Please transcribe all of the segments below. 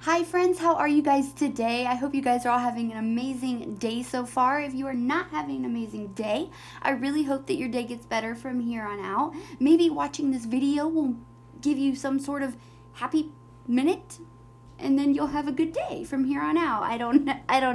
Hi friends, how are you guys today? I hope you guys are all having an amazing day so far. If you are not having an amazing day, I really hope that your day gets better from here on out. Maybe watching this video will give you some sort of happy minute, and then you'll have a good day from here on out. I don't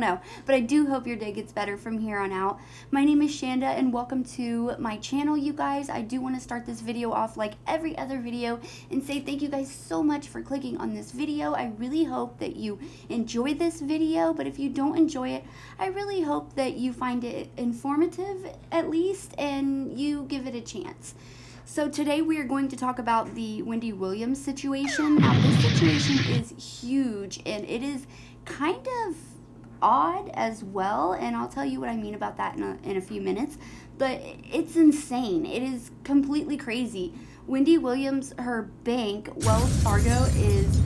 know, but I do hope your day gets better from here on out. My name is Shanda, and welcome to my channel, you guys. I do want to start this video off like every other video and say thank you guys so much for clicking on this video. I really hope that you enjoy this video, but if you don't enjoy it, I really hope that you find it informative at least, and you give it a chance. So today we are going to talk about the Wendy Williams situation. Now this situation is huge and it is kind of odd as well, and I'll tell you what I mean about that in a few minutes, but it's insane. It is completely crazy. Wendy Williams, her bank, Wells Fargo, is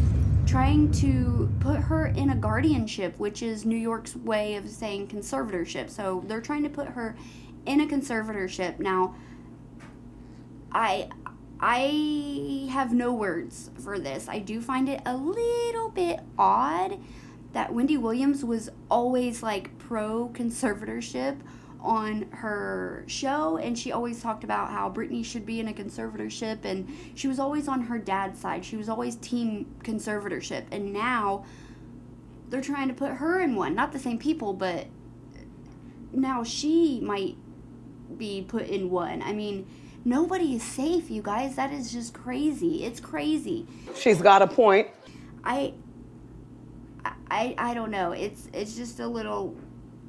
trying to put her in a guardianship, which is New York's way of saying conservatorship. So they're trying to put her in a conservatorship. Now, I have no words for this. I do find it a little bit odd that Wendy Williams was always like pro conservatorship on her show, and she always talked about how Britney should be in a conservatorship, and she was always on her dad's side. She was always team conservatorship, and now they're trying to put her in one. Not the same people, but now she might be put in one. I mean, nobody is safe, you guys. That is just crazy. It's crazy. She's got a point. I don't know. It's just a little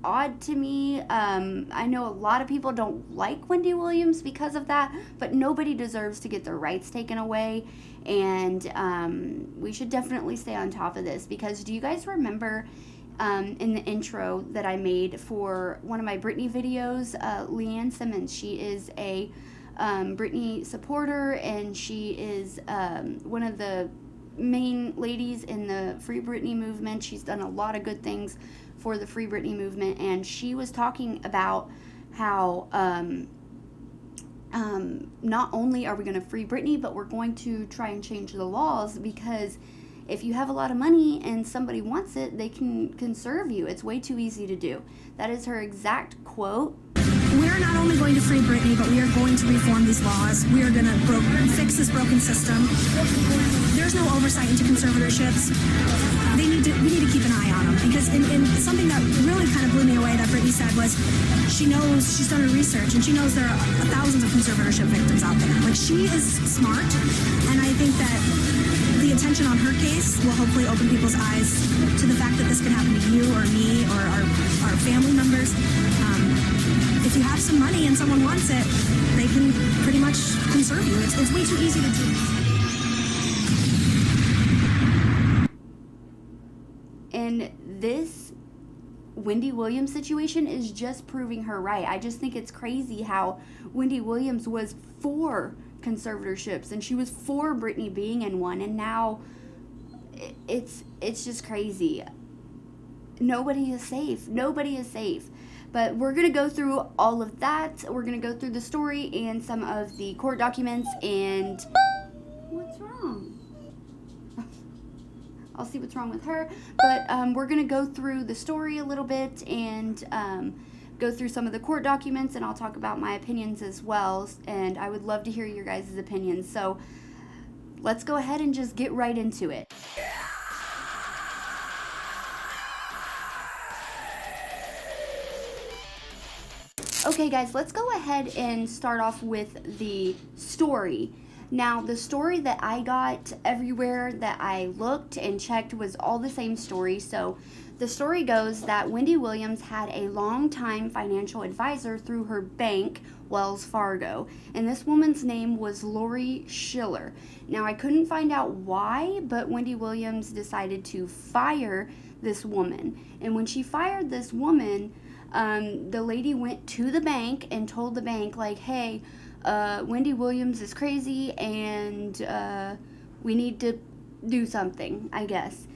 odd to me. I know a lot of people don't like Wendy Williams because of that, but nobody deserves to get their rights taken away, and we should definitely stay on top of this, because do you guys remember in the intro that I made for one of my Britney videos, Leanne Simmons, she is a Britney supporter, and she is one of the main ladies in the Free Britney movement. She's done a lot of good things for the Free Britney movement, and she was talking about how not only are we going to free Britney, but we're going to try and change the laws, because if you have a lot of money and somebody wants it, they can conserve you. It's way too easy to do. That is her exact quote. We're not only going to free Britney, but we are going to reform these laws. We are going to fix this broken system. There's no oversight into conservatorships. We need to keep an eye on them, because in something that really kind of blew me away that Britney said was she knows, she's done her research, and she knows there are thousands of conservatorship victims out there. Like, she is smart, and I think that the attention on her case will hopefully open people's eyes to the fact that this could happen to you or me or our family members. If you have some money and someone wants it, they can pretty much conserve you. It's way too easy to do. And this Wendy Williams situation is just proving her right. I just think it's crazy how Wendy Williams was for conservatorships, and she was for Britney being in one, and now it's just crazy. Nobody is safe. Nobody is safe. But we're going to go through all of that. We're going to go through the story and some of the court documents. And what's wrong? I'll see what's wrong with her. But we're going to go through the story a little bit and go through some of the court documents. And I'll talk about my opinions as well. And I would love to hear your guys' opinions. So let's go ahead and just get right into it. Okay guys, let's go ahead and start off with the story. Now, the story that I got everywhere that I looked and checked was all the same story. So the story goes that Wendy Williams had a long-time financial advisor through her bank, Wells Fargo, and this woman's name was Lori Schiller. Now, I couldn't find out why, but Wendy Williams decided to fire this woman. And when she fired this woman, the lady went to the bank and told the bank, like, hey, Wendy Williams is crazy, and we need to do something, I guess.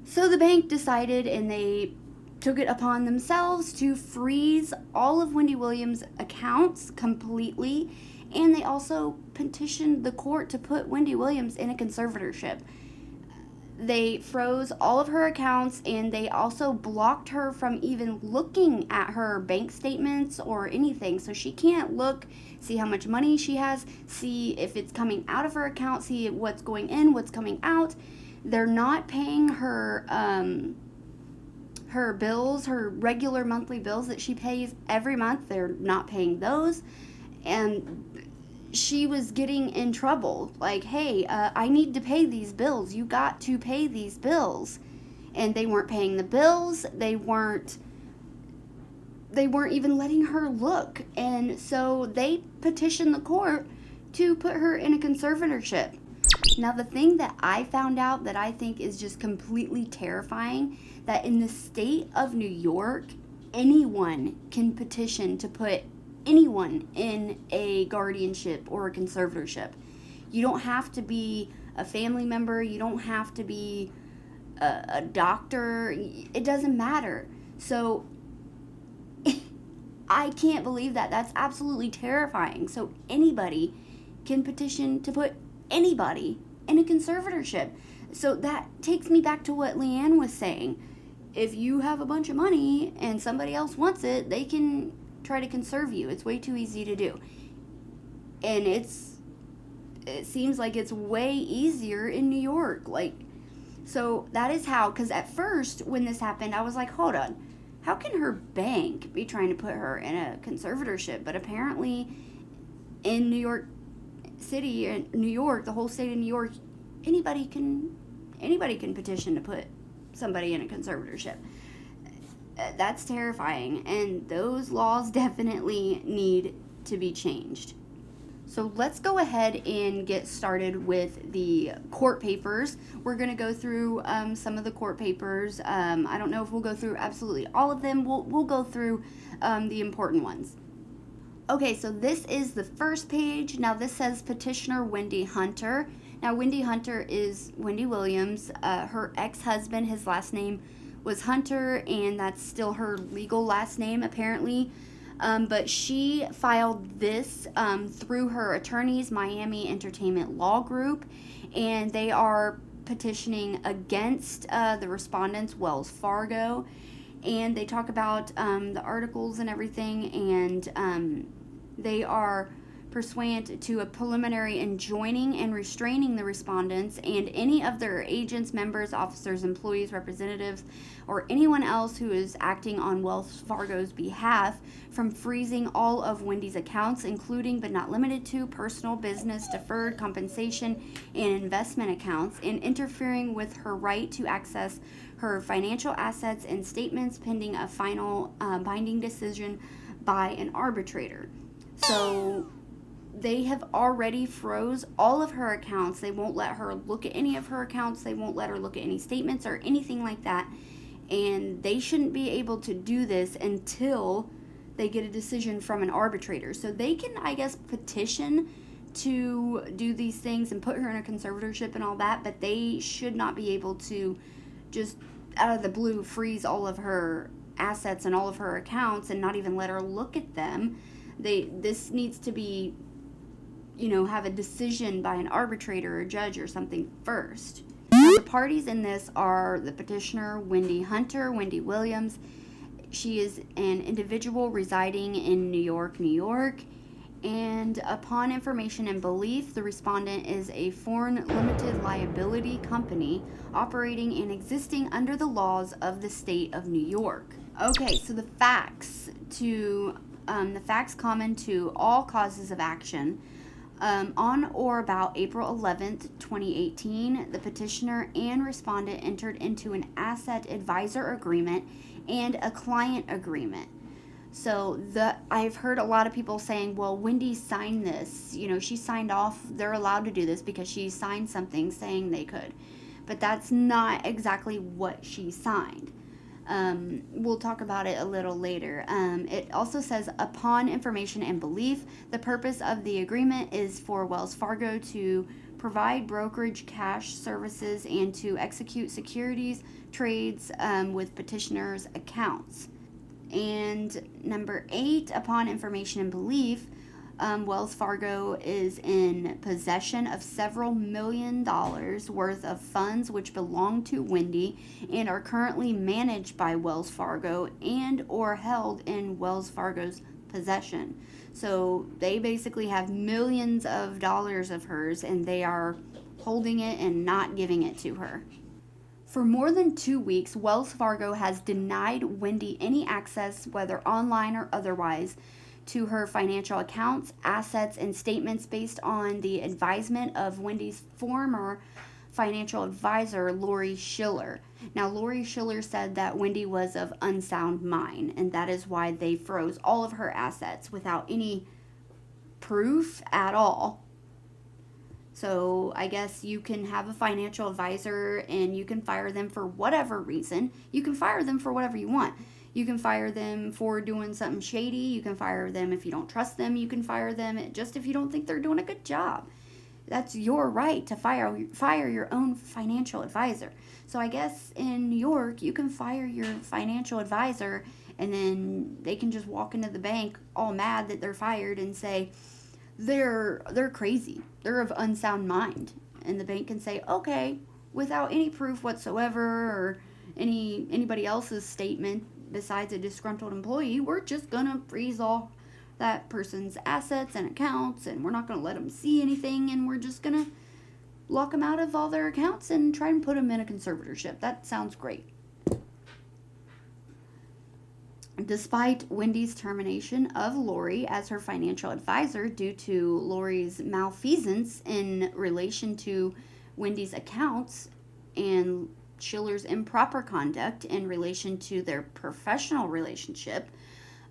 So the bank decided, and they took it upon themselves to freeze all of Wendy Williams' accounts completely, and they also petitioned the court to put Wendy Williams in a conservatorship. They froze all of her accounts, and they also blocked her from even looking at her bank statements or anything. So she can't look, see how much money she has, see if it's coming out of her account, see what's going in, what's coming out. They're not paying her her bills, her regular monthly bills that she pays every month. They're not paying those. And she was getting in trouble. Like, hey, I need to pay these bills. You got to pay these bills. And they weren't paying the bills. They weren't even letting her look. And so they petitioned the court to put her in a conservatorship. Now, the thing that I found out that I think is just completely terrifying, that in the state of New York, anyone can petition to put anyone in a guardianship or a conservatorship. You don't have to be a family member. You don't have to be a doctor. It doesn't matter. So I can't believe that. That's absolutely terrifying. So anybody can petition to put anybody in a conservatorship. So that takes me back to what Leanne was saying. If you have a bunch of money and somebody else wants it, they can try to conserve you. It's way too easy to do. And it seems like it's way easier in New York. Like, so that is how, because at first when this happened, I was like, hold on, how can her bank be trying to put her in a conservatorship? But apparently in New York City, and New York, the whole state of New York, anybody can petition to put somebody in a conservatorship. That's terrifying, and those laws definitely need to be changed. So let's go ahead and get started with the court papers. We're going to go through some of the court papers. I don't know if we'll go through absolutely all of them. We'll go through the important ones. Okay, so this is the first page. Now this says petitioner Wendy Hunter. Now Wendy Hunter is Wendy Williams. Her ex-husband, his last name was Hunter, and that's still her legal last name apparently. But she filed this through her attorneys, Miami Entertainment Law Group, and they are petitioning against the respondents, Wells Fargo. And they talk about the articles and everything, and they are pursuant to a preliminary enjoining and restraining the respondents and any of their agents, members, officers, employees, representatives, or anyone else who is acting on Wells Fargo's behalf from freezing all of Wendy's accounts, including but not limited to personal, business, deferred compensation, and investment accounts, and interfering with her right to access her financial assets and statements pending a final binding decision by an arbitrator. So they have already froze all of her accounts. They won't let her look at any of her accounts. They won't let her look at any statements or anything like that. And they shouldn't be able to do this until they get a decision from an arbitrator. So they can, I guess, petition to do these things and put her in a conservatorship and all that, but they should not be able to just out of the blue freeze all of her assets and all of her accounts and not even let her look at them. This needs to be, have a decision by an arbitrator or a judge or something first. Now, the parties in this are the petitioner, Wendy Hunter, Wendy Williams. She is an individual residing in New York, New York. And upon information and belief, the respondent is a foreign limited liability company operating and existing under the laws of the state of New York. Okay, so the facts common to all causes of action. On or about April 11th, 2018, the petitioner and respondent entered into an asset advisor agreement and a client agreement. So I've heard a lot of people saying, well, Wendy signed this. She signed off. They're allowed to do this because she signed something saying they could. But that's not exactly what she signed. We'll talk about it a little later. It also says, upon information and belief, the purpose of the agreement is for Wells Fargo to provide brokerage cash services and to execute securities trades with petitioners' accounts. And number 8, upon information and belief, Wells Fargo is in possession of several $1 million worth of funds which belong to Wendy and are currently managed by Wells Fargo and or held in Wells Fargo's possession. So they basically have millions of dollars of hers, and they are holding it and not giving it to her. For more than 2 weeks, Wells Fargo has denied Wendy any access, whether online or otherwise, to her financial accounts, assets, and statements based on the advisement of Wendy's former financial advisor, Lori Schiller. Now, Lori Schiller said that Wendy was of unsound mind, and that is why they froze all of her assets without any proof at all. So I guess you can have a financial advisor and you can fire them for whatever reason. You can fire them for whatever you want. You can fire them for doing something shady. You can fire them if you don't trust them. You can fire them just if you don't think they're doing a good job. That's your right to fire your own financial advisor. So I guess in New York, you can fire your financial advisor and then they can just walk into the bank all mad that they're fired and say they're crazy. They're of unsound mind. And the bank can say, okay, without any proof whatsoever or anybody else's statement besides a disgruntled employee, we're just gonna freeze all that person's assets and accounts, and we're not gonna let them see anything, and we're just gonna lock them out of all their accounts and try and put them in a conservatorship. That sounds great. Despite Wendy's termination of Lori as her financial advisor due to Lori's malfeasance in relation to Wendy's accounts and Schiller's improper conduct in relation to their professional relationship,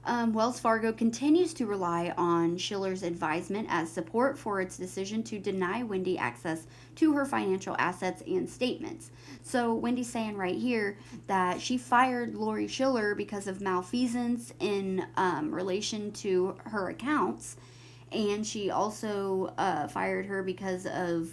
Wells Fargo continues to rely on Schiller's advisement as support for its decision to deny Wendy access to her financial assets and statements. So Wendy's saying right here that she fired Lori Schiller because of malfeasance in relation to her accounts, and she also fired her because of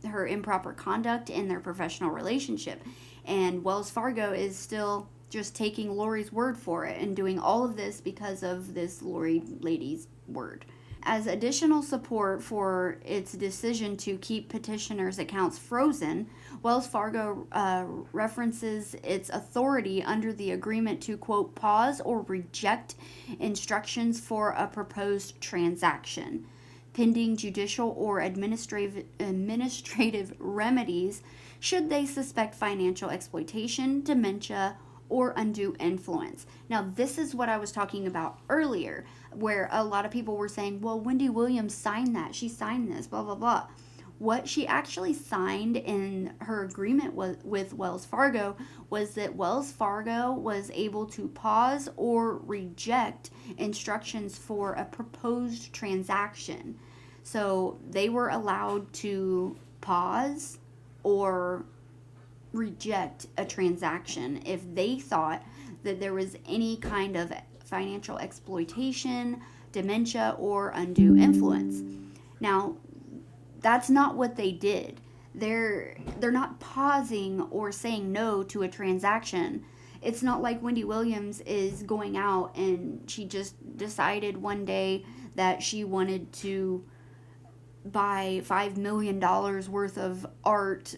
her improper conduct in their professional relationship. And Wells Fargo is still just taking Lori's word for it and doing all of this because of this Lori lady's word. As additional support for its decision to keep petitioners' accounts frozen, Wells Fargo references its authority under the agreement to, quote, pause or reject instructions for a proposed transaction, pending judicial or administrative remedies should they suspect financial exploitation, dementia, or undue influence. Now, this is what I was talking about earlier, where a lot of people were saying, well, Wendy Williams signed that. She signed this, blah, blah, blah. What she actually signed in her agreement with Wells Fargo was that Wells Fargo was able to pause or reject instructions for a proposed transaction. So they were allowed to pause or reject a transaction if they thought that there was any kind of financial exploitation, dementia, or undue influence. Now, that's not what they did. They're not pausing or saying no to a transaction. It's not like Wendy Williams is going out and she just decided one day that she wanted to buy $5 million worth of art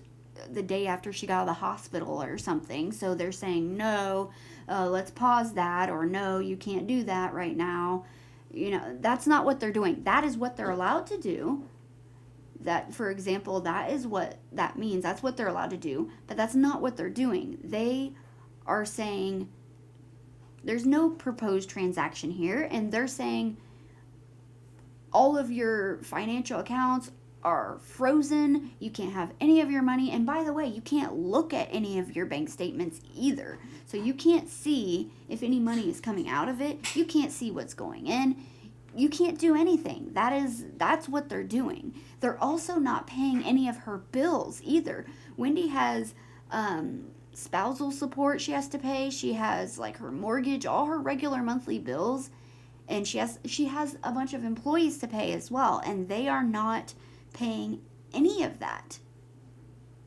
the day after she got out of the hospital or something. So they're saying, no, let's pause that, or no, you can't do that right now. You know, that's not what they're doing. That is what they're allowed to do. That, for example, that is what that means. That's what they're allowed to do, but that's not what they're doing. They are saying there's no proposed transaction here, and they're saying all of your financial accounts are frozen. You can't have any of your money. And by the way, you can't look at any of your bank statements either. So you can't see if any money is coming out of it. You can't see what's going in. You can't do anything. That's what they're doing. They're also not paying any of her bills either. Wendy has spousal support she has to pay. She has like her mortgage, all her regular monthly bills, and she has a bunch of employees to pay as well, and they are not paying any of that.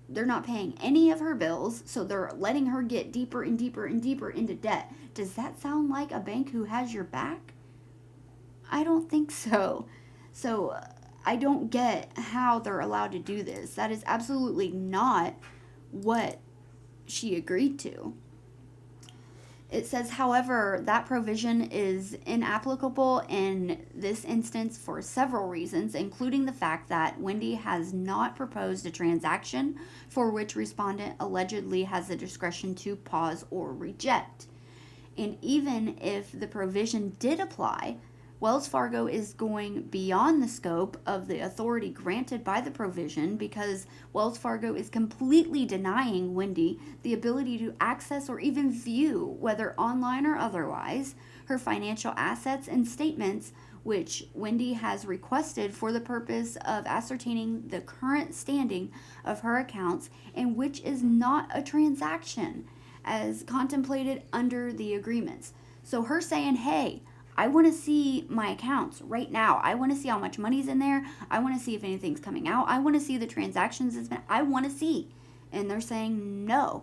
They're not paying any of her bills, so they're letting her get deeper and deeper and deeper into debt. Does that sound like a bank who has your back? I don't think so. So I don't get how they're allowed to do this. That is absolutely not what she agreed to. It says, however, that provision is inapplicable in this instance for several reasons, including the fact that Wendy has not proposed a transaction for which respondent allegedly has the discretion to pause or reject. And even if the provision did apply, Wells Fargo is going beyond the scope of the authority granted by the provision because Wells Fargo is completely denying Wendy the ability to access or even view, whether online or otherwise, her financial assets and statements, which Wendy has requested for the purpose of ascertaining the current standing of her accounts, and which is not a transaction as contemplated under the agreements. So her saying, hey, I want to see my accounts right now. I want to see how much money's in there. I want to see if anything's coming out. I want to see the transactions that's been. I want to see. And they're saying no.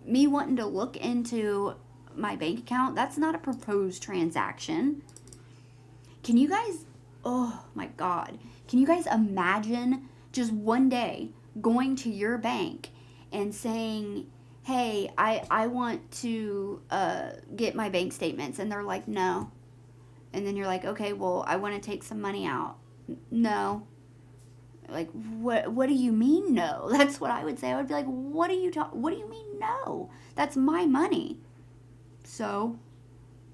Me wanting to look into my bank account, that's not a proposed transaction. Can you guys, oh my God, can you guys imagine just one day going to your bank and saying, hey, I want to get my bank statements. And they're like, no. And then you're like, okay, well, I want to take some money out. No. Like, what do you mean no? That's what I would say. I would be like, what do you mean no? That's my money. So,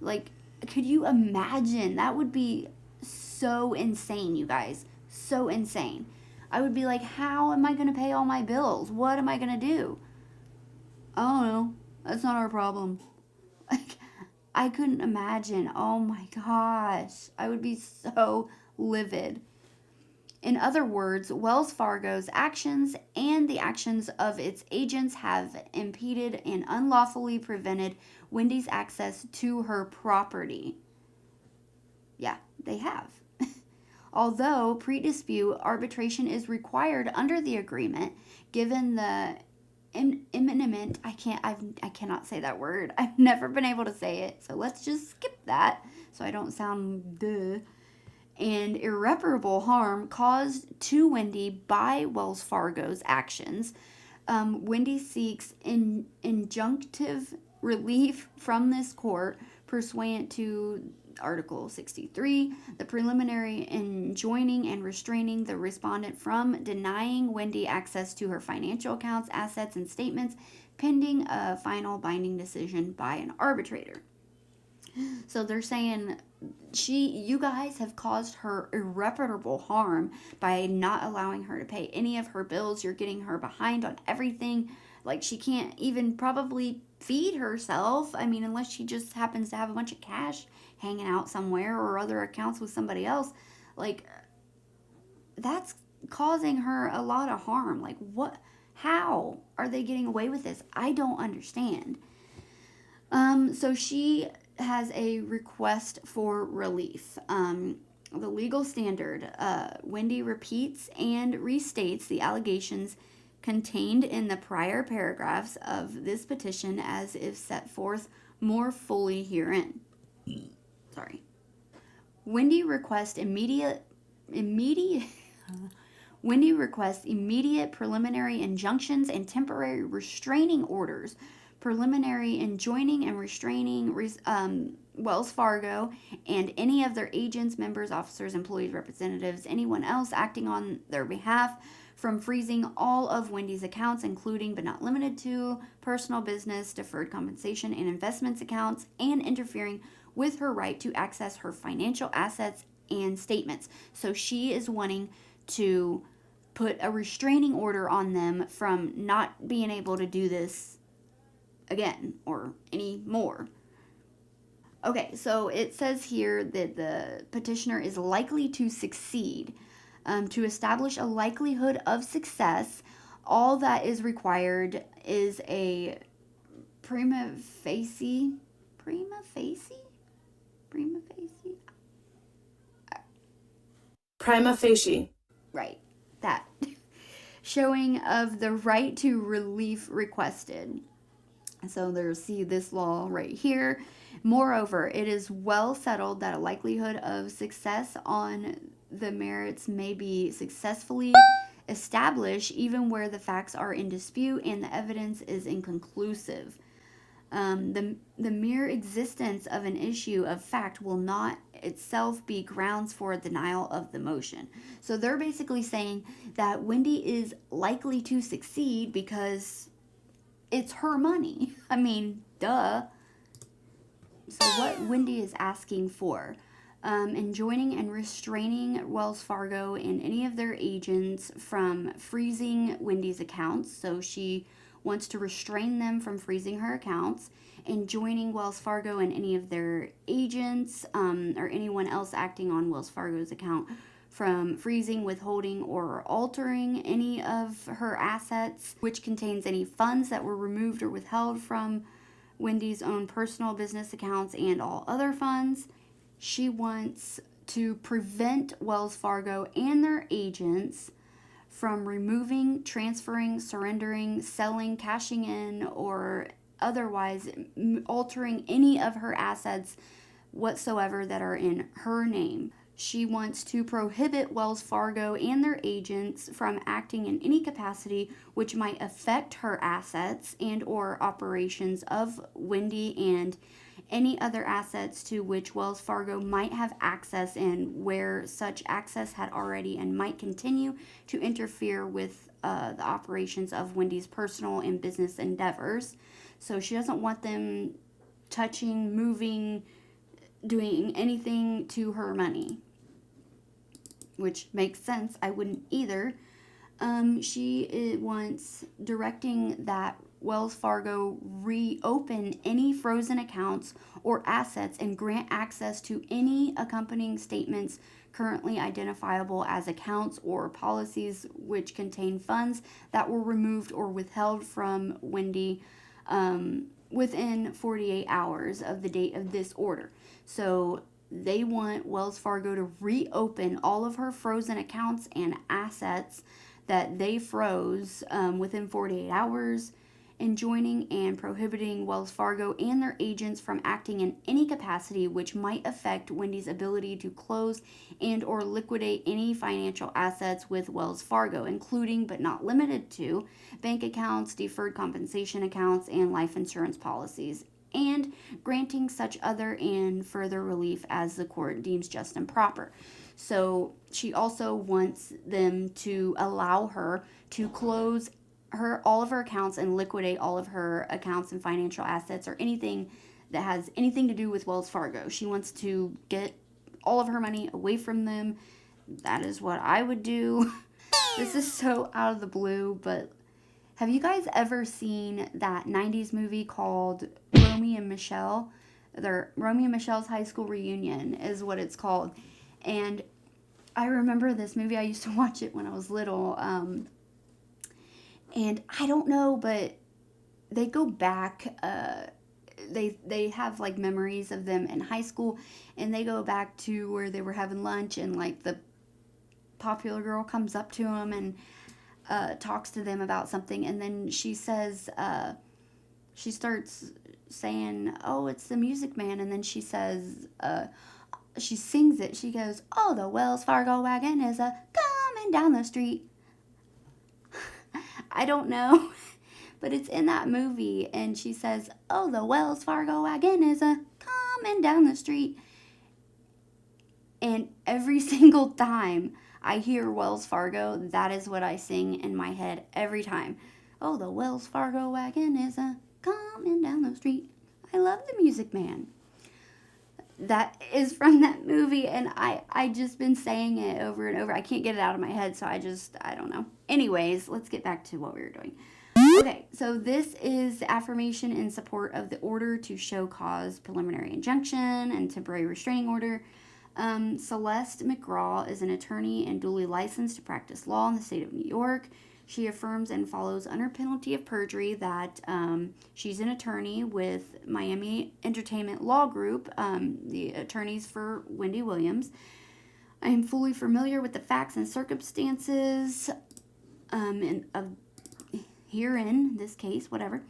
like, could you imagine? That would be so insane, you guys. So insane. I would be like, how am I going to pay all my bills? What am I going to do? I don't know. That's not our problem. Like, I couldn't imagine. Oh my gosh. I would be so livid. In other words, Wells Fargo's actions and the actions of its agents have impeded and unlawfully prevented Wendy's access to her property. Yeah, they have. Although pre-dispute arbitration is required under the agreement, given the imminent, I cannot say that word. I've never been able to say it, so let's just skip that so I don't sound duh. And irreparable harm caused to Wendy by Wells Fargo's actions. Wendy seeks injunctive relief from this court pursuant to Article 63, the preliminary enjoining and restraining the respondent from denying Wendy access to her financial accounts, assets, and statements pending a final binding decision by an arbitrator. So they're saying you guys have caused her irreparable harm by not allowing her to pay any of her bills. You're getting her behind on everything. Like, she can't even probably feed herself. I mean, unless she just happens to have a bunch of cash hanging out somewhere or other accounts with somebody else. Like, that's causing her a lot of harm. Like, how are they getting away with this? I don't understand. So she has a request for relief. The legal standard, Wendy repeats and restates the allegations contained in the prior paragraphs of this petition as if set forth more fully herein. Sorry. Wendy requests immediate preliminary injunctions and temporary restraining orders, preliminary enjoining and restraining Wells Fargo and any of their agents, members, officers, employees, representatives, anyone else acting on their behalf from freezing all of Wendy's accounts, including but not limited to personal business, deferred compensation, and investments accounts, and interfering with her right to access her financial assets and statements. So she is wanting to put a restraining order on them from not being able to do this again or any more. Okay, so it says here that the petitioner is likely to succeed. To establish a likelihood of success, all that is required is a prima facie, right, that, showing of the right to relief requested. So there's, see this law right here. Moreover, it is well settled that a likelihood of success on the merits may be successfully established even where the facts are in dispute and the evidence is inconclusive. The mere existence of an issue of fact will not itself be grounds for denial of the motion. So they're basically saying that Wendy is likely to succeed because it's her money. I mean, duh. So what Wendy is asking for, enjoining and restraining Wells Fargo and any of their agents from freezing Wendy's accounts. So she wants to restrain them from freezing her accounts, enjoining Wells Fargo and any of their agents or anyone else acting on Wells Fargo's account from freezing, withholding, or altering any of her assets, which contains any funds that were removed or withheld from Wendy's own personal business accounts and all other funds. She wants to prevent Wells Fargo and their agents from removing, transferring, surrendering, selling, cashing in, or otherwise altering any of her assets whatsoever that are in her name. She wants to prohibit Wells Fargo and their agents from acting in any capacity which might affect her assets and or operations of Wendy and any other assets to which Wells Fargo might have access and where such access had already and might continue to interfere with the operations of Wendy's personal and business endeavors. So she doesn't want them touching, moving, doing anything to her money, which makes sense. I wouldn't either. She wants directing that Wells Fargo reopen any frozen accounts or assets and grant access to any accompanying statements currently identifiable as accounts or policies which contain funds that were removed or withheld from Wendy within 48 hours of the date of this order. So they want Wells Fargo to reopen all of her frozen accounts and assets that they froze within 48 hours, enjoining and prohibiting Wells Fargo and their agents from acting in any capacity which might affect Wendy's ability to close and or liquidate any financial assets with Wells Fargo, including but not limited to bank accounts, deferred compensation accounts, and life insurance policies, and granting such other and further relief as the court deems just and proper. So she also wants them to allow her to close all of her accounts and liquidate all of her accounts and financial assets or anything that has anything to do with Wells Fargo. She wants to get all of her money away from them. That is what I would do. This is so out of the blue, but have you guys ever seen that 90s movie called Romy and Michelle? Romy and Michelle's High School Reunion is what it's called. And I remember this movie. I used to watch it when I was little. And I don't know, but they go back. They have like memories of them in high school. And they go back to where they were having lunch. And like the popular girl comes up to them and talks to them about something, and then she says, she starts saying, "Oh, it's the Music Man," and then she says, she sings it. She goes, "Oh, the Wells Fargo wagon is a coming down the street." I don't know, but it's in that movie, and she says, "Oh, the Wells Fargo wagon is a coming down the street," and every single time I hear Wells Fargo, that is what I sing in my head every time. "Oh, the Wells Fargo wagon is a coming down the street." I love the Music Man. That is from that movie, and I just been saying it over and over. I can't get it out of my head, so I don't know. Anyways, let's get back to what we were doing. Okay, so this is the affirmation in support of the order to show cause preliminary injunction and temporary restraining order. Celeste McGraw is an attorney and duly licensed to practice law in the state of New York. She affirms and follows under penalty of perjury that she's an attorney with Miami Entertainment Law Group, the attorneys for Wendy Williams. I am fully familiar with the facts and circumstances herein, this case, whatever.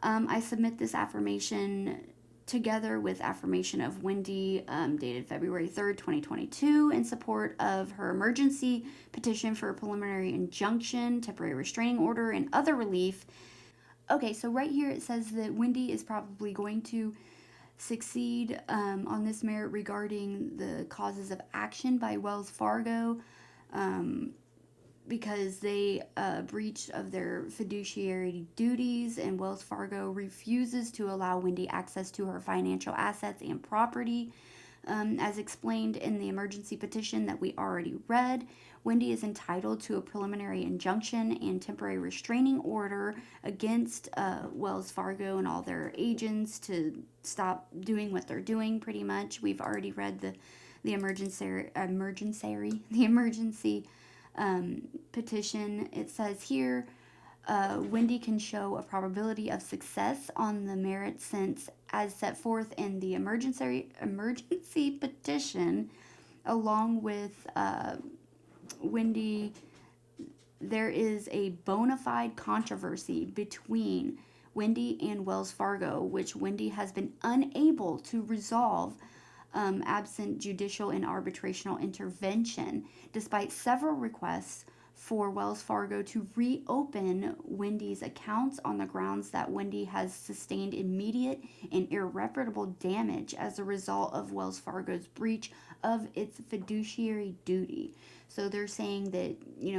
I submit this affirmation together with affirmation of Wendy, dated February 3rd, 2022, in support of her emergency petition for a preliminary injunction, temporary restraining order, and other relief. Okay, so right here it says that Wendy is probably going to succeed on this merit regarding the causes of action by Wells Fargo, because they breached of their fiduciary duties, and Wells Fargo refuses to allow Wendy access to her financial assets and property. As explained in the emergency petition that we already read, Wendy is entitled to a preliminary injunction and temporary restraining order against Wells Fargo and all their agents to stop doing what they're doing, pretty much. We've already read the emergency petition. It says here, Wendy can show a probability of success on the merits since, as set forth in the emergency petition, along with Wendy, there is a bona fide controversy between Wendy and Wells Fargo, which Wendy has been unable to resolve absent judicial and arbitrational intervention, despite several requests for Wells Fargo to reopen Wendy's accounts on the grounds that Wendy has sustained immediate and irreparable damage as a result of Wells Fargo's breach of its fiduciary duty. So they're saying that,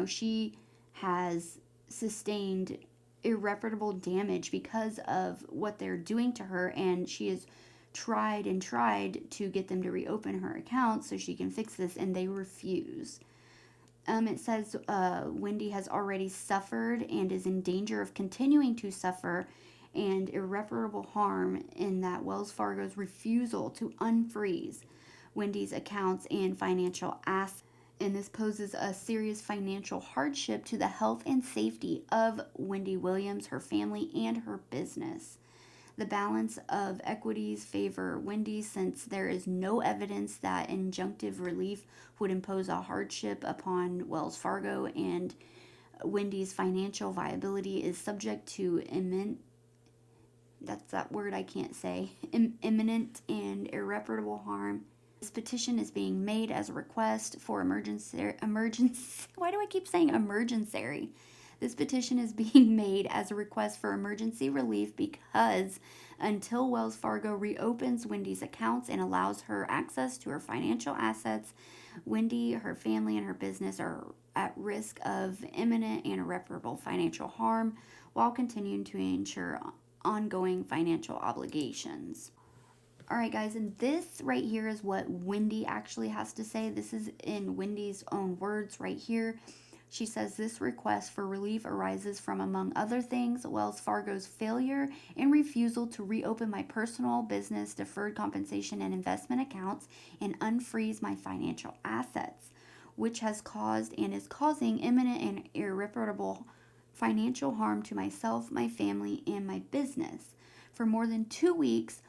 she has sustained irreparable damage because of what they're doing to her, and she has tried and tried to get them to reopen her account so she can fix this, and they refuse. It says Wendy has already suffered and is in danger of continuing to suffer and irreparable harm in that Wells Fargo's refusal to unfreeze Wendy's accounts and financial assets. And this poses a serious financial hardship to the health and safety of Wendy Williams, her family, and her business. The balance of equities favor Wendy, since there is no evidence that injunctive relief would impose a hardship upon Wells Fargo, and Wendy's financial viability is subject to imminent and irreparable harm. This petition is being made as a request for emergency. Why do I keep saying emergency? This petition is being made as a request for emergency relief because until Wells Fargo reopens Wendy's accounts and allows her access to her financial assets, Wendy, her family, and her business are at risk of imminent and irreparable financial harm while continuing to ensure ongoing financial obligations. All right, guys, and this right here is what Wendy actually has to say. This is in Wendy's own words right here. She says this request for relief arises from, among other things, Wells Fargo's failure and refusal to reopen my personal, business, deferred compensation, and investment accounts and unfreeze my financial assets, which has caused and is causing imminent and irreparable financial harm to myself, my family, and my business. For more than 2 weeks,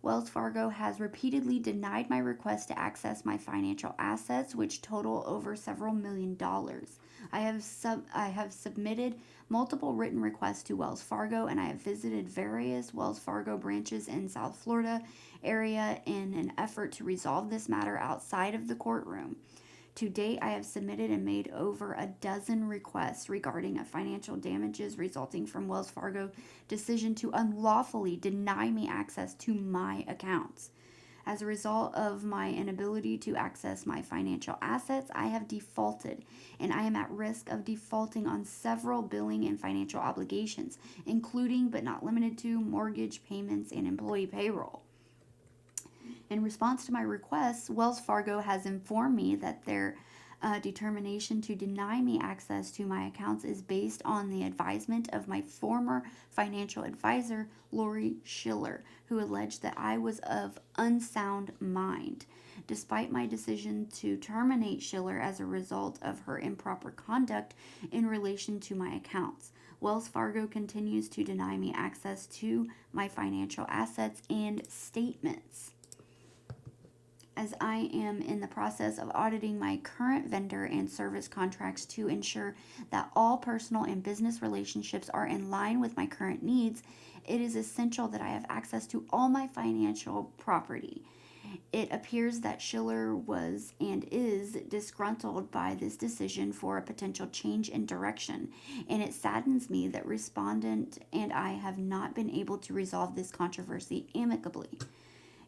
Wells Fargo has repeatedly denied my request to access my financial assets, which total over several $1,000,000. I have submitted multiple written requests to Wells Fargo, and I have visited various Wells Fargo branches in South Florida area in an effort to resolve this matter outside of the courtroom. To date, I have submitted and made over a dozen requests regarding financial damages resulting from Wells Fargo's decision to unlawfully deny me access to my accounts. As a result of my inability to access my financial assets, I have defaulted, and I am at risk of defaulting on several billing and financial obligations, including but not limited to mortgage payments and employee payroll. In response to my requests, Wells Fargo has informed me that their determination to deny me access to my accounts is based on the advisement of my former financial advisor, Lori Schiller, who alleged that I was of unsound mind. Despite my decision to terminate Schiller as a result of her improper conduct in relation to my accounts, Wells Fargo continues to deny me access to my financial assets and statements. as I am in the process of auditing my current vendor and service contracts to ensure that all personal and business relationships are in line with my current needs, it is essential that I have access to all my financial property. It appears that Schiller was and is disgruntled by this decision for a potential change in direction, and it saddens me that respondent and I have not been able to resolve this controversy amicably.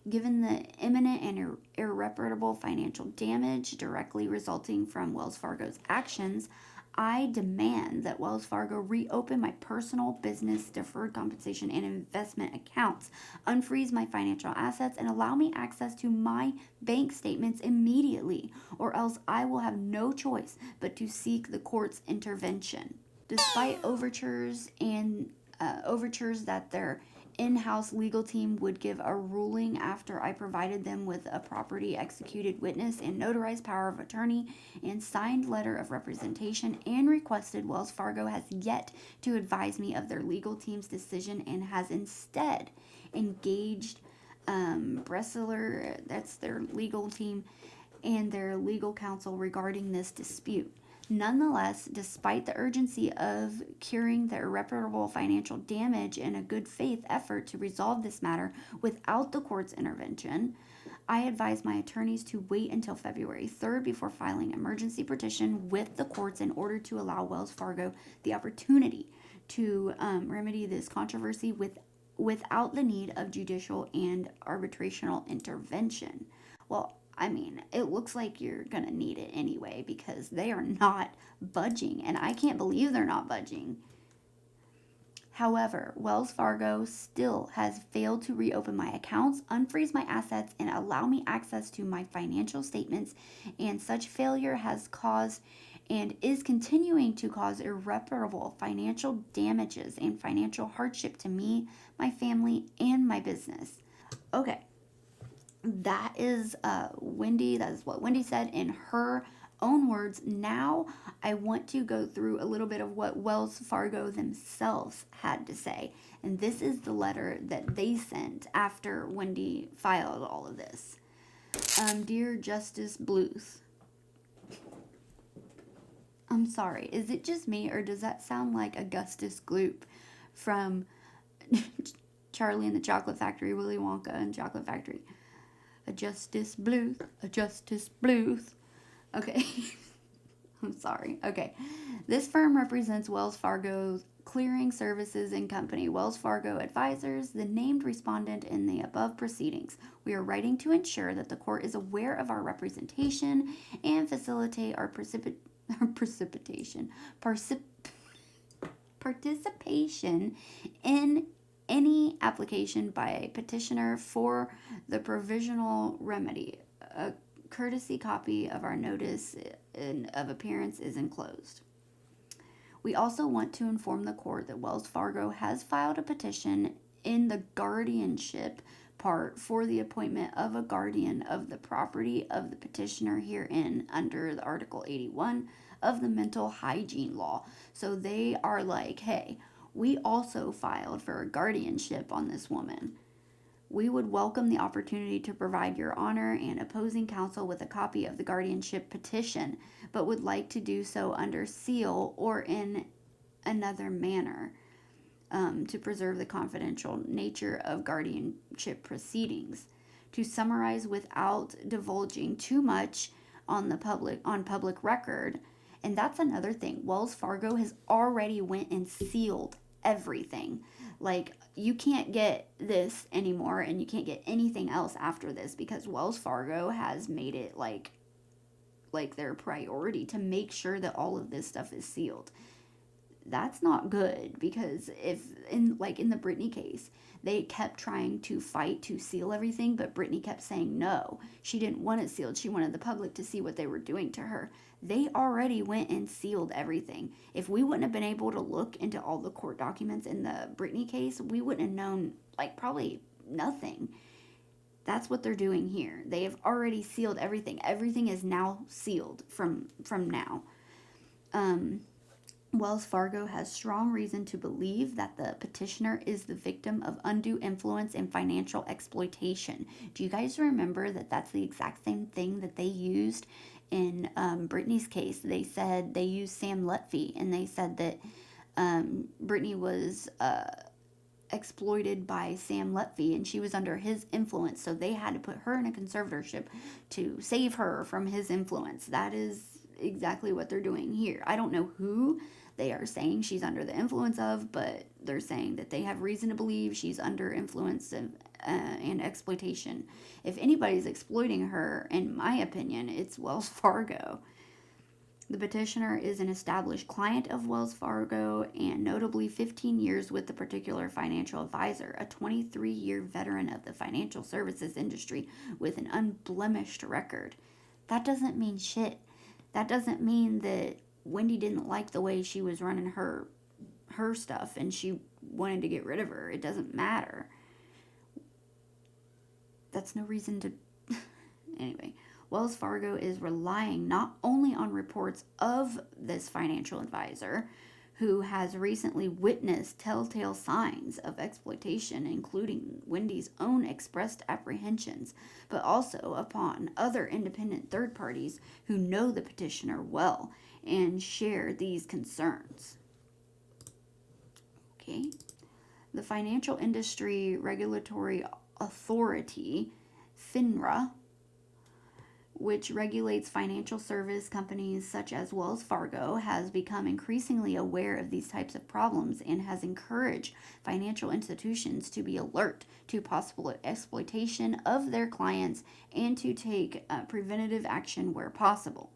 Given the imminent and irreparable financial damage directly resulting from Wells Fargo's actions, I demand that Wells Fargo reopen my personal, business, deferred compensation, and investment accounts, unfreeze my financial assets, and allow me access to my bank statements immediately, or else I will have no choice but to seek the court's intervention. Despite overtures that their in-house legal team would give a ruling after I provided them with a property executed witness and notarized power of attorney and signed letter of representation, and requested, Wells Fargo has yet to advise me of their legal team's decision and has instead engaged Bressler, that's their legal team, and their legal counsel regarding this dispute. Nonetheless, despite the urgency of curing the irreparable financial damage and a good faith effort to resolve this matter without the court's intervention, I advise my attorneys to wait until February 3rd before filing emergency petition with the courts in order to allow Wells Fargo the opportunity to remedy this controversy without the need of judicial and arbitrational intervention. Well, I mean, it looks like you're going to need it anyway because they are not budging, and I can't believe they're not budging. However, Wells Fargo still has failed to reopen my accounts, unfreeze my assets, and allow me access to my financial statements, and such failure has caused and is continuing to cause irreparable financial damages and financial hardship to me, my family, and my business. Okay. That is Wendy. That is what Wendy said in her own words. Now I want to go through a little bit of what Wells Fargo themselves had to say. And this is the letter that they sent after Wendy filed all of this. Dear Justice Bluth. I'm sorry. Is it just me, or does that sound like Augustus Gloop from Charlie and the Chocolate Factory, Willy Wonka and Chocolate Factory? A Justice Bluth, a Justice Bluth. Okay. I'm sorry. Okay. This firm represents Wells Fargo's Clearing Services and Company, Wells Fargo Advisors, the named respondent in the above proceedings. We are writing to ensure that the court is aware of our representation and facilitate our participation in any application by a petitioner for the provisional remedy. A courtesy copy of our notice of appearance is enclosed. We also want to inform the court that Wells Fargo has filed a petition in the guardianship part for the appointment of a guardian of the property of the petitioner herein under the Article 81 of the Mental Hygiene Law. So they are like, hey, we also filed for a guardianship on this woman. We would welcome the opportunity to provide your honor and opposing counsel with a copy of the guardianship petition, but would like to do so under seal or in another manner to preserve the confidential nature of guardianship proceedings. To summarize without divulging too much on public record, and that's another thing. Wells Fargo has already went and sealed everything. Like, you can't get this anymore, and you can't get anything else after this because Wells Fargo has made it like their priority to make sure that all of this stuff is sealed. That's not good, because if in the Britney case, they kept trying to fight to seal everything, but Britney kept saying no. She didn't want it sealed. She wanted the public to see what they were doing to her. They already went and sealed everything. If we wouldn't have been able to look into all the court documents in the Britney case, we wouldn't have known, probably nothing. That's what they're doing here. They have already sealed everything. Everything is now sealed from now. Wells Fargo has strong reason to believe that the petitioner is the victim of undue influence and financial exploitation. Do you guys remember that that's the exact same thing that they used in Brittany's case? They said they used Sam Lutfi, and they said that Brittany was exploited by Sam Lutfi, and she was under his influence, so they had to put her in a conservatorship to save her from his influence. That is exactly what they're doing here. I don't know who they are saying she's under the influence of, but they're saying that they have reason to believe she's under influence and exploitation. If anybody's exploiting her, in my opinion, it's Wells Fargo. The petitioner is an established client of Wells Fargo and notably 15 years with the particular financial advisor, a 23-year veteran of the financial services industry with an unblemished record. That doesn't mean shit. That doesn't mean that Wendy didn't like the way she was running her stuff and she wanted to get rid of her. It doesn't matter. That's no reason to... Anyway, Wells Fargo is relying not only on reports of this financial advisor, who has recently witnessed telltale signs of exploitation, including Wendy's own expressed apprehensions, but also upon other independent third parties who know the petitioner well and share these concerns. Okay. The Financial Industry Regulatory Authority, FINRA, which regulates financial service companies such as Wells Fargo, has become increasingly aware of these types of problems and has encouraged financial institutions to be alert to possible exploitation of their clients and to take preventative action where possible.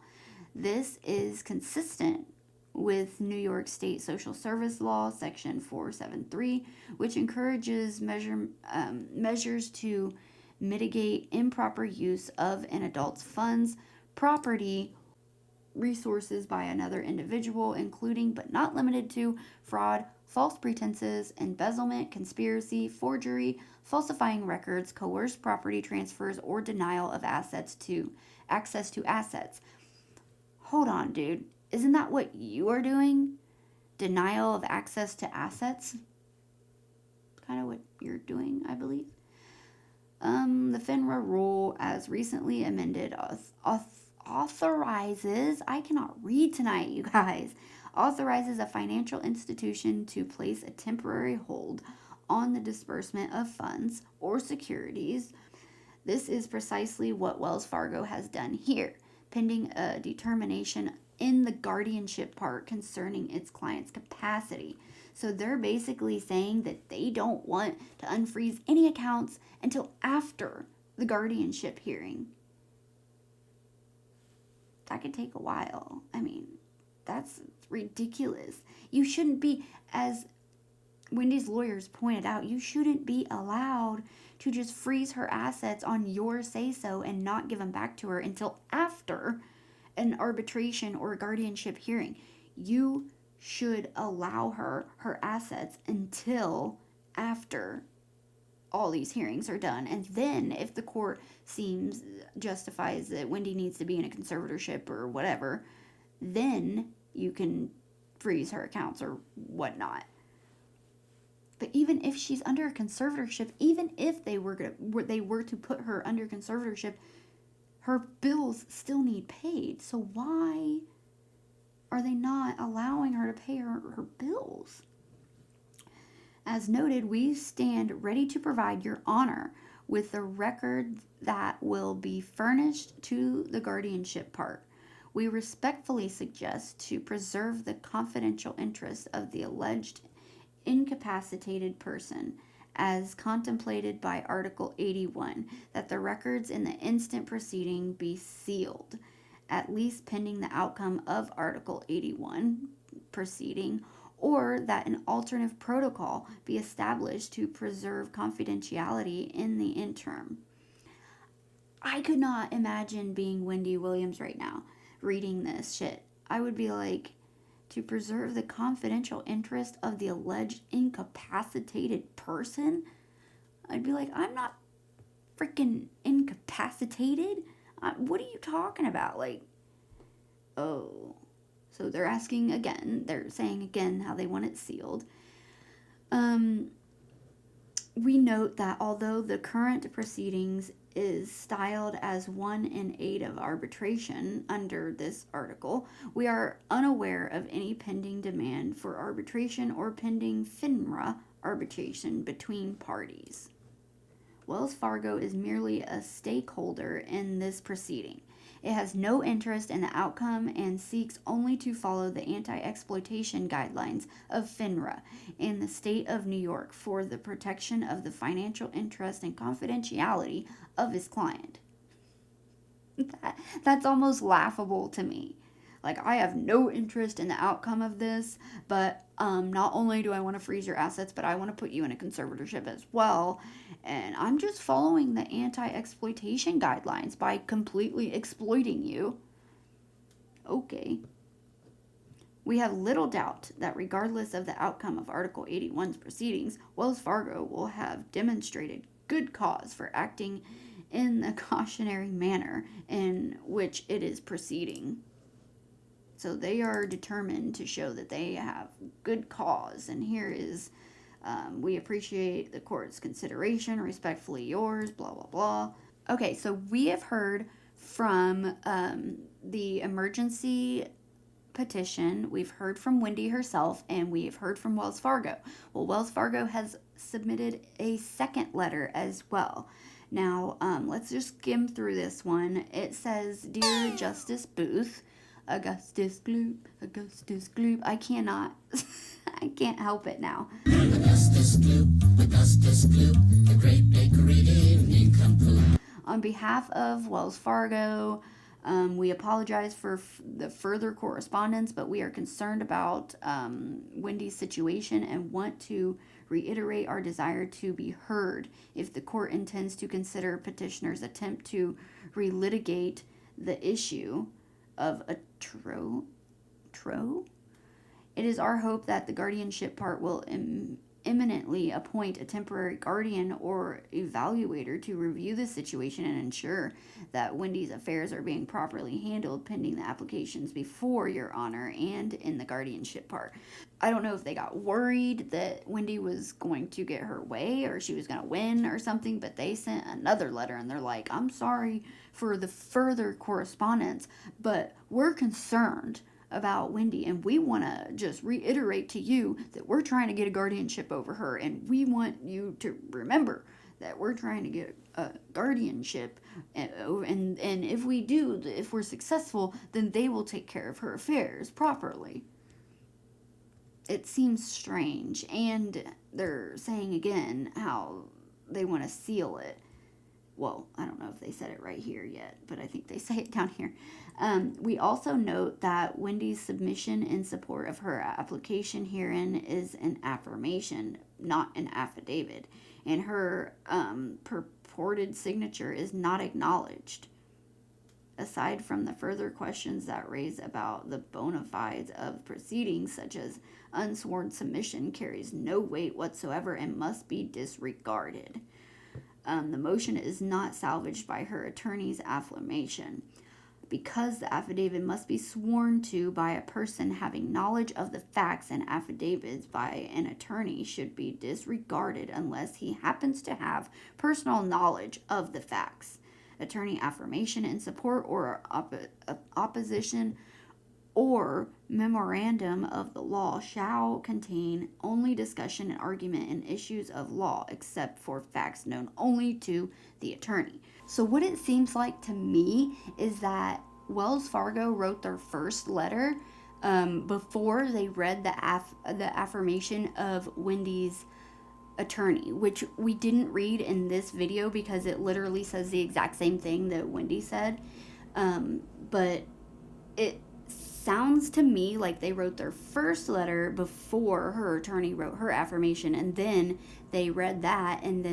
This is consistent with New York State Social Service Law, Section 473, which encourages measures to mitigate improper use of an adult's funds, property, resources by another individual, including but not limited to fraud, false pretenses, embezzlement, conspiracy, forgery, falsifying records, coerced property transfers, or denial of access to assets. Hold on, dude. Isn't that what you are doing? Denial of access to assets? Kind of what you're doing, I believe. The FINRA rule, as recently amended, authorizes, I cannot read tonight, you guys, authorizes a financial institution to place a temporary hold on the disbursement of funds or securities. This is precisely what Wells Fargo has done here, pending a determination in the guardianship part concerning its client's capacity. So they're basically saying that they don't want to unfreeze any accounts until after the guardianship hearing. That could take a while. I mean, that's ridiculous. You shouldn't be, as Wendy's lawyers pointed out, you shouldn't be allowed to just freeze her assets on your say-so and not give them back to her until after an arbitration or guardianship hearing. You should allow her assets until after all these hearings are done. And then if the court justifies that Wendy needs to be in a conservatorship or whatever, then you can freeze her accounts or whatnot. But even if she's under a conservatorship, even if they were to put her under conservatorship, her bills still need paid. So why are they not allowing her to pay her bills? As noted, we stand ready to provide your honor with the record that will be furnished to the guardianship part. We respectfully suggest to preserve the confidential interests of the alleged incapacitated person as contemplated by Article 81, that the records in the instant proceeding be sealed, at least pending the outcome of Article 81 proceeding, or that an alternative protocol be established to preserve confidentiality in the interim. I could not imagine being Wendy Williams right now, reading this shit. I would be like, to preserve the confidential interest of the alleged incapacitated person? I'd be like, I'm not freaking incapacitated. What are you talking about? Like, oh, So they're asking again, they're saying again how they want it sealed. We note that although the current proceedings is styled as 1 in 8 of arbitration under this article, we are unaware of any pending demand for arbitration or pending FINRA arbitration between parties. Wells Fargo is merely a stakeholder in this proceeding. It has no interest in the outcome and seeks only to follow the anti-exploitation guidelines of FINRA and the state of New York for the protection of the financial interest and confidentiality of its client. That's almost laughable to me. Like, I have no interest in the outcome of this, but not only do I want to freeze your assets, but I want to put you in a conservatorship as well. And I'm just following the anti-exploitation guidelines by completely exploiting you. Okay. We have little doubt that regardless of the outcome of Article 81's proceedings, Wells Fargo will have demonstrated good cause for acting in the cautionary manner in which it is proceeding. So they are determined to show that they have good cause. And here is, we appreciate the court's consideration, respectfully yours, blah, blah, blah. Okay, so we have heard from the emergency petition. We've heard from Wendy herself, and we've heard from Wells Fargo. Well, Wells Fargo has submitted a second letter as well. Now, let's just skim through this one. It says, Dear Justice Booth, Augustus Gloop, I cannot, I can't help it now. Augustus Gloop, the great bakery evening compute. On behalf of Wells Fargo, we apologize for the further correspondence, but we are concerned about Wendy's situation and want to reiterate our desire to be heard if the court intends to consider petitioner's attempt to relitigate the issue of a tro. It is our hope that the guardianship part will imminently appoint a temporary guardian or evaluator to review the situation and ensure that Wendy's affairs are being properly handled pending the applications before Your Honor and in the guardianship part. I don't know if they got worried that Wendy was going to get her way or she was going to win or something, but they sent another letter and they're like, I'm sorry for the further correspondence, but we're concerned about Wendy, and we want to just reiterate to you that we're trying to get a guardianship over her, and we want you to remember that we're trying to get a guardianship, and if we do, if we're successful, then they will take care of her affairs properly. It seems strange, and they're saying again how they want to seal it. Well, I don't know if they said it right here yet, but I think they say it down here. We also note that Wendy's submission in support of her application herein is an affirmation, not an affidavit, and her purported signature is not acknowledged. Aside from the further questions that raise about the bona fides of proceedings, such as unsworn submission, carries no weight whatsoever and must be disregarded. The motion is not salvaged by her attorney's affirmation. Because the affidavit must be sworn to by a person having knowledge of the facts, and affidavits by an attorney should be disregarded unless he happens to have personal knowledge of the facts. Attorney affirmation in support or opposition or memorandum of the law shall contain only discussion and argument in issues of law except for facts known only to the attorney. So what it seems like to me is that Wells Fargo wrote their first letter before they read the affirmation of Wendy's attorney, which we didn't read in this video because it literally says the exact same thing that Wendy said. But it sounds to me like they wrote their first letter before her attorney wrote her affirmation, and then they read that, and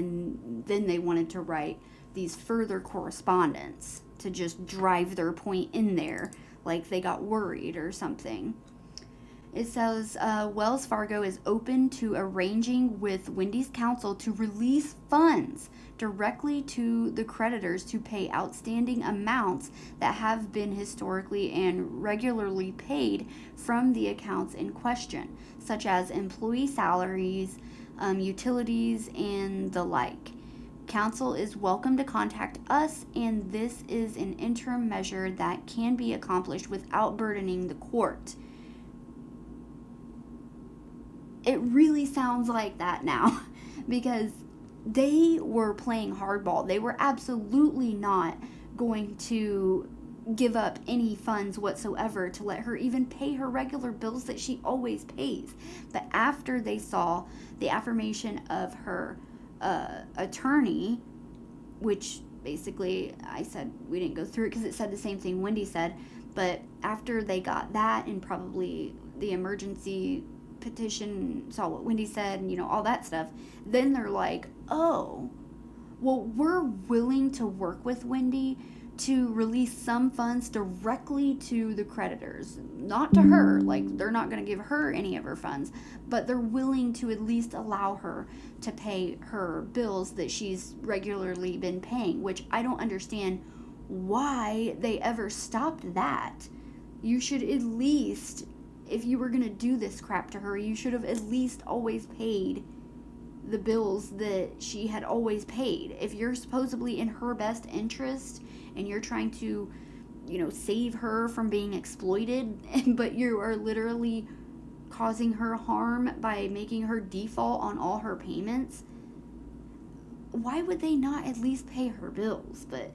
then they wanted to write these further correspondence to just drive their point in there, like they got worried or something. It says Wells Fargo is open to arranging with Wendy's counsel to release funds directly to the creditors to pay outstanding amounts that have been historically and regularly paid from the accounts in question, such as employee salaries, utilities, and the like. Counsel is welcome to contact us, and this is an interim measure that can be accomplished without burdening the court. It really sounds like that now because they were playing hardball. They were absolutely not going to give up any funds whatsoever to let her even pay her regular bills that she always pays. But after they saw the affirmation of her attorney, which basically I said we didn't go through it because it said the same thing Wendy said, but after they got that and probably the emergency petition saw what Wendy said and all that stuff, then they're like, oh, well, we're willing to work with Wendy to release some funds directly to the creditors, not to her. Like, they're not going to give her any of her funds, but they're willing to at least allow her to pay her bills that she's regularly been paying, which I don't understand why they ever stopped that. You should at least, if you were going to do this crap to her, you should have at least always paid the bills that she had always paid. If you're supposedly in her best interest and you're trying to, save her from being exploited, but you are literally causing her harm by making her default on all her payments, why would they not at least pay her bills? But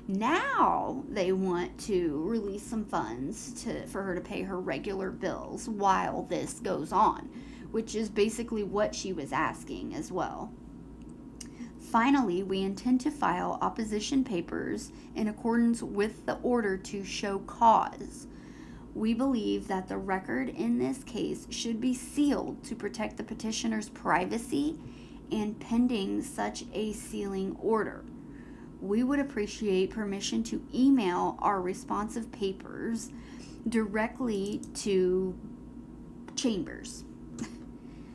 now they want to release some funds for her to pay her regular bills while this goes on, which is basically what she was asking as well. Finally, we intend to file opposition papers in accordance with the order to show cause. We believe that the record in this case should be sealed to protect the petitioner's privacy and pending such a sealing order. We would appreciate permission to email our responsive papers directly to Chambers.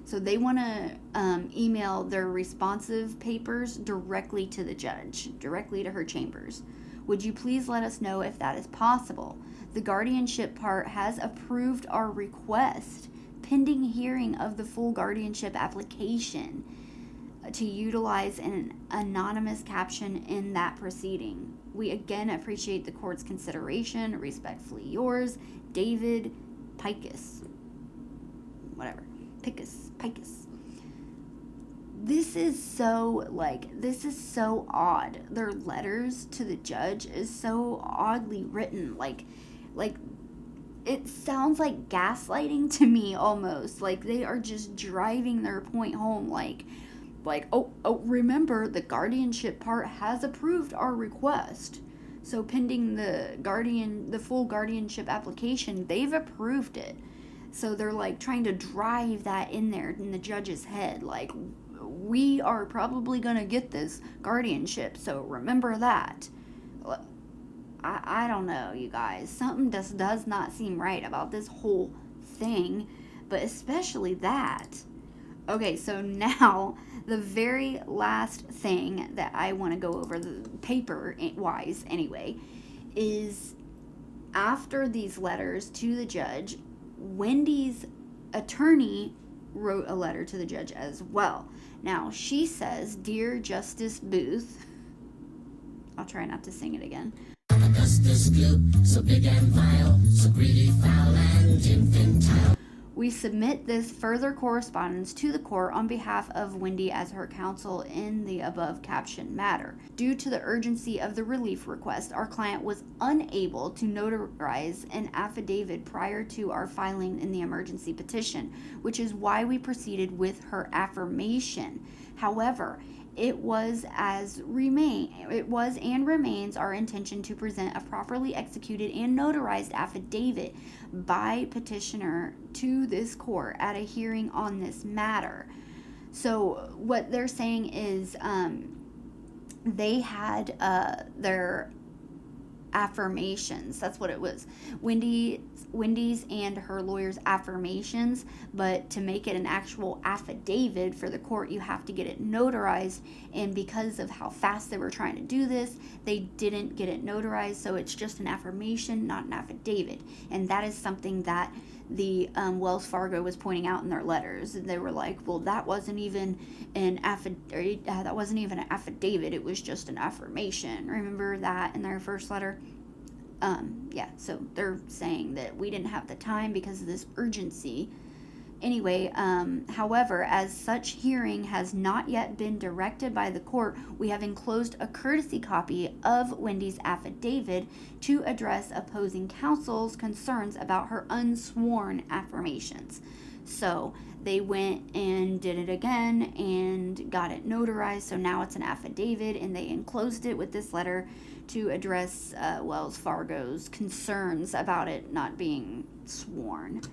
So they want to email their responsive papers directly to the judge, directly to her chambers. Would you please let us know if that is possible? The guardianship part has approved our request pending hearing of the full guardianship application to utilize an anonymous caption in that proceeding. We again appreciate the court's consideration. Respectfully yours, David Picus. Whatever. Picus. This is so odd. Their letters to the judge is so oddly written. Like it sounds like gaslighting to me almost. Like they are just driving their point home. Like, oh, remember the guardianship part has approved our request. So pending the full guardianship application, they've approved it. So they're like trying to drive that in there in the judge's head. Like, we are probably going to get this guardianship. So remember that. I don't know, you guys. Something just does not seem right about this whole thing. But especially that. Okay, so now the very last thing that I want to go over, the paper-wise anyway, is after these letters to the judge, Wendy's attorney wrote a letter to the judge as well. Now, she says, "Dear Justice Booth," I'll try not to sing it again. Augustus Gloop, so big and vile, so greedy, foul, and infantile. We submit this further correspondence to the court on behalf of Wendy as her counsel in the above captioned matter. Due to the urgency of the relief request, our client was unable to notarize an affidavit prior to our filing in the emergency petition, which is why we proceeded with her affirmation. However, it was and remains our intention to present a properly executed and notarized affidavit by petitioner to this court at a hearing on this matter. So what they're saying is they had their affirmations. That's what it was. Wendy's and her lawyer's affirmations, but to make it an actual affidavit for the court, you have to get it notarized, and because of how fast they were trying to do this, they didn't get it notarized, so it's just an affirmation, not an affidavit. And that is something that the Wells Fargo was pointing out in their letters. They were like, well, that wasn't even an affidavit, it was just an affirmation. Remember that in their first letter? So they're saying that we didn't have the time because of this urgency. Anyway, however, as such hearing has not yet been directed by the court, we have enclosed a courtesy copy of Wendy's affidavit to address opposing counsel's concerns about her unsworn affirmations. So they went and did it again and got it notarized, so now it's an affidavit, and they enclosed it with this letter to address Wells Fargo's concerns about it not being sworn.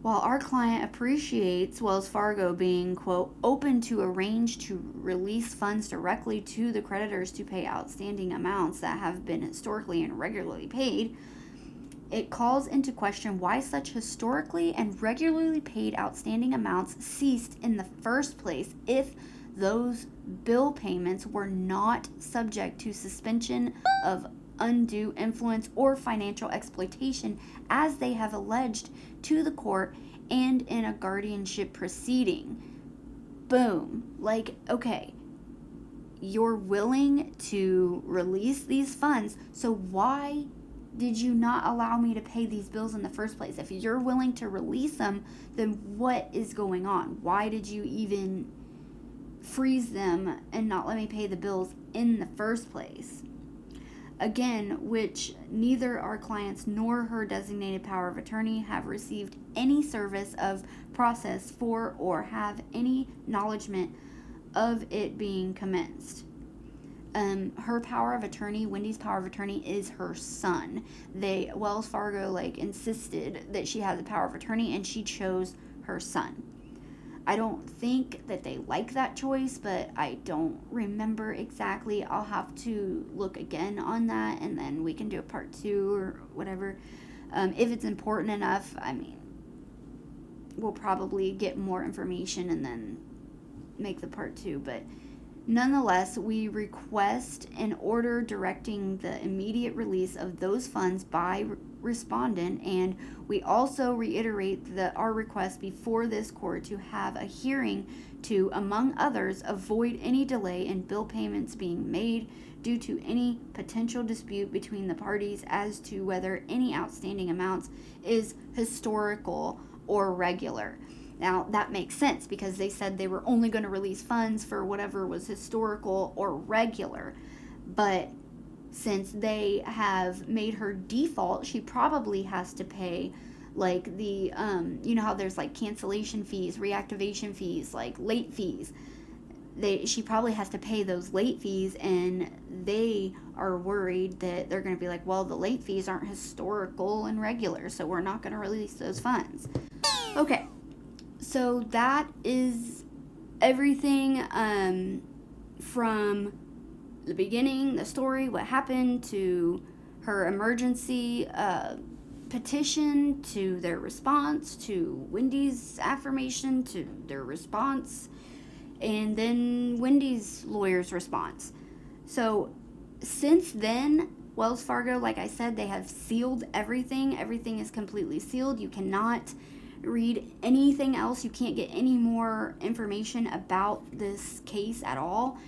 While our client appreciates Wells Fargo being, quote, open to arrange to release funds directly to the creditors to pay outstanding amounts that have been historically and regularly paid, it calls into question why such historically and regularly paid outstanding amounts ceased in the first place if those bill payments were not subject to suspension of undue influence or financial exploitation, as they have alleged to the court and in a guardianship proceeding. Boom. Like, okay, you're willing to release these funds, so why did you not allow me to pay these bills in the first place? If you're willing to release them, then what is going on? Why did you even freeze them and not let me pay the bills in the first place? Again, which neither our clients nor her designated power of attorney have received any service of process for or have any acknowledgement of it being commenced. Her power of attorney, Wendy's power of attorney, is her son. Wells Fargo insisted that she had the power of attorney, and she chose her son. I don't think that they like that choice, but I don't remember exactly. I'll have to look again on that, and then we can do a part 2 or whatever. If it's important enough, we'll probably get more information and then make the part 2. But nonetheless, we request an order directing the immediate release of those funds by respondent, and we also reiterate our request before this court to have a hearing to, among others, avoid any delay in bill payments being made due to any potential dispute between the parties as to whether any outstanding amounts is historical or regular. Now, that makes sense because they said they were only going to release funds for whatever was historical or regular. But since they have made her default, she probably has to pay the, you know how there's cancellation fees, reactivation fees, late fees. She probably has to pay those late fees, and they are worried that they're going to be like, well, the late fees aren't historical and regular, so we're not going to release those funds. Okay. So that is everything from the beginning, the story, what happened, to her emergency petition, to their response, to Wendy's affirmation, to their response, and then Wendy's lawyer's response. So since then, Wells Fargo, like I said, they have sealed everything. Everything is completely sealed. You cannot read anything else. You can't get any more information about this case at all.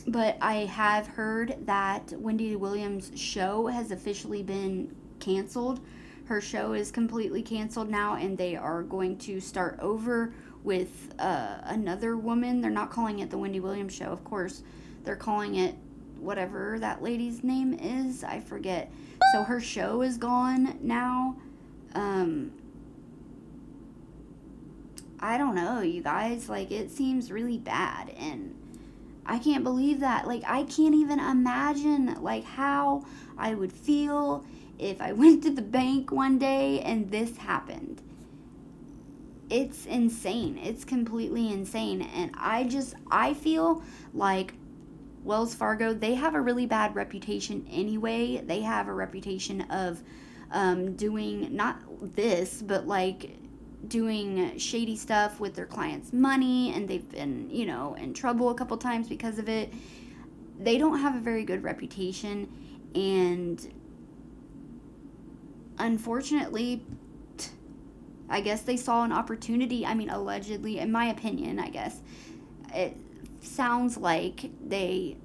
But I have heard that Wendy Williams' show has officially been canceled. Her show is completely canceled now, and they are going to start over with another woman. They're not calling it the Wendy Williams show, of course. They're calling it whatever that lady's name is. I forget. So her show is gone now. I don't know, you guys, it seems really bad, and I can't believe that. I can't even imagine, how I would feel if I went to the bank one day and this happened. It's insane. It's completely insane, and I feel like Wells Fargo, they have a really bad reputation anyway. They have a reputation of doing, not this, but like doing shady stuff with their clients' money, and they've been, you know, in trouble a couple times because of it. They don't have a very good reputation, and unfortunately, I guess they saw an opportunity. I mean, allegedly, in my opinion, I guess it sounds like they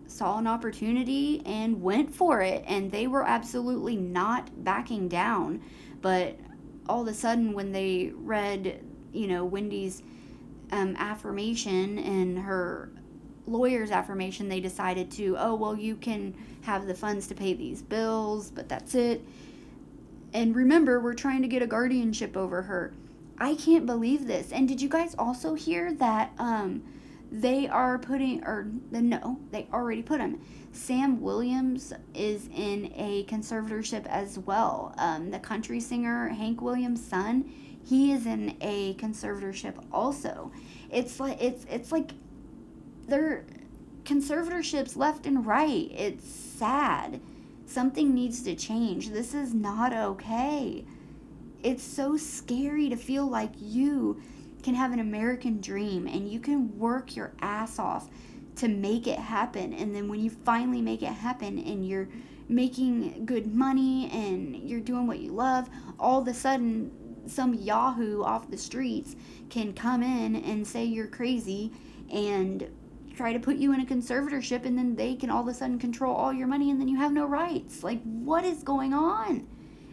saw an opportunity and went for it, and they were absolutely not backing down. But all of a sudden, when they read, you know, Wendy's affirmation and her lawyer's affirmation, they decided to, oh, well, you can have the funds to pay these bills, but that's it. And remember, we're trying to get a guardianship over her. I can't believe this. And did you guys also hear that they are putting, no, they already put him. Sam Williams is in a conservatorship as well. The country singer Hank Williams' son, he is in a conservatorship also. It's like they're conservatorships left and right. It's sad. Something needs to change. This is not okay. It's so scary to feel like you can have an American dream and you can work your ass off to make it happen. And then when you finally make it happen and you're making good money and you're doing what you love, all of a sudden some yahoo off the streets can come in and say you're crazy and try to put you in a conservatorship, and then they can all of a sudden control all your money, and then you have no rights. Like, what is going on?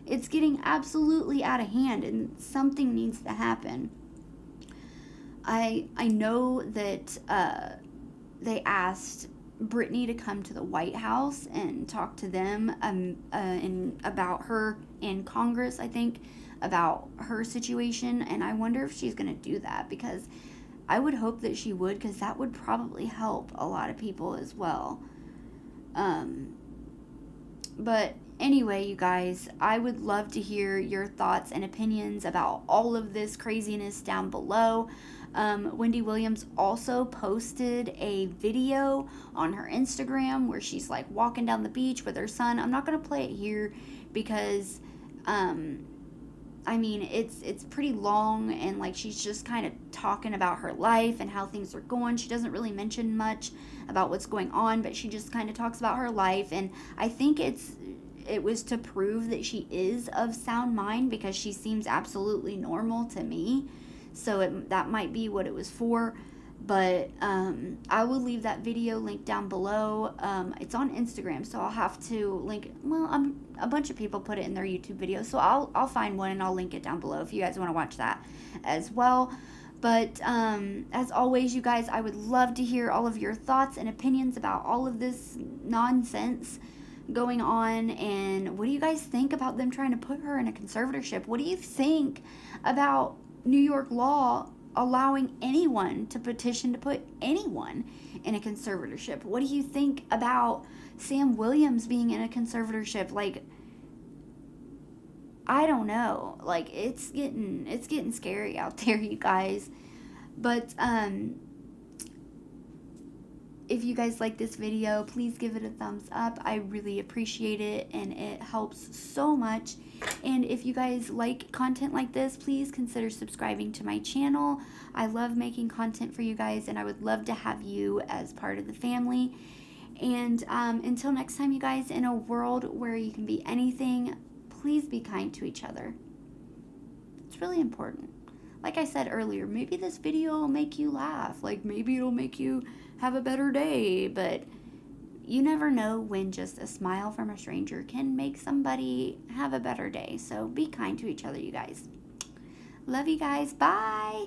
It's getting absolutely out of hand, and something needs to happen. I know that they asked Britney to come to the White House and talk to them about her in Congress, I think, about her situation, and I wonder if she's going to do that, because I would hope that she would, because that would probably help a lot of people as well. But anyway, you guys, I would love to hear your thoughts and opinions about all of this craziness down below. Wendy Williams also posted a video on her Instagram where she's like walking down the beach with her son. I'm not going to play it here because I mean, it's pretty long, and like she's just kind of talking about her life and how things are going. She doesn't really mention much about what's going on, but she just kind of talks about her life, and I think it was to prove that she is of sound mind, because she seems absolutely normal to me. So that might be what it was for. But I will leave that video link down below. It's on Instagram, so I'll have to link it. Well, a bunch of people put it in their YouTube video, so I'll find one and I'll link it down below if you guys want to watch that as well. But as always, you guys, I would love to hear all of your thoughts and opinions about all of this nonsense going on. And what do you guys think about them trying to put her in a conservatorship? What do you think about New York law allowing anyone to petition to put anyone in a conservatorship? What do you think about Sam Williams being in a conservatorship? Like, I don't know. Like, it's getting scary out there, you guys. But if you guys like this video, please give it a thumbs up. I really appreciate it, and it helps so much. And if you guys like content like this, please consider subscribing to my channel. I love making content for you guys, and I would love to have you as part of the family. And until next time, you guys, in a world where you can be anything, please be kind to each other. It's really important. Like I said earlier, maybe this video will make you laugh. Like, maybe it'll make you have a better day. But you never know when just a smile from a stranger can make somebody have a better day. So be kind to each other, you guys. Love you guys. Bye.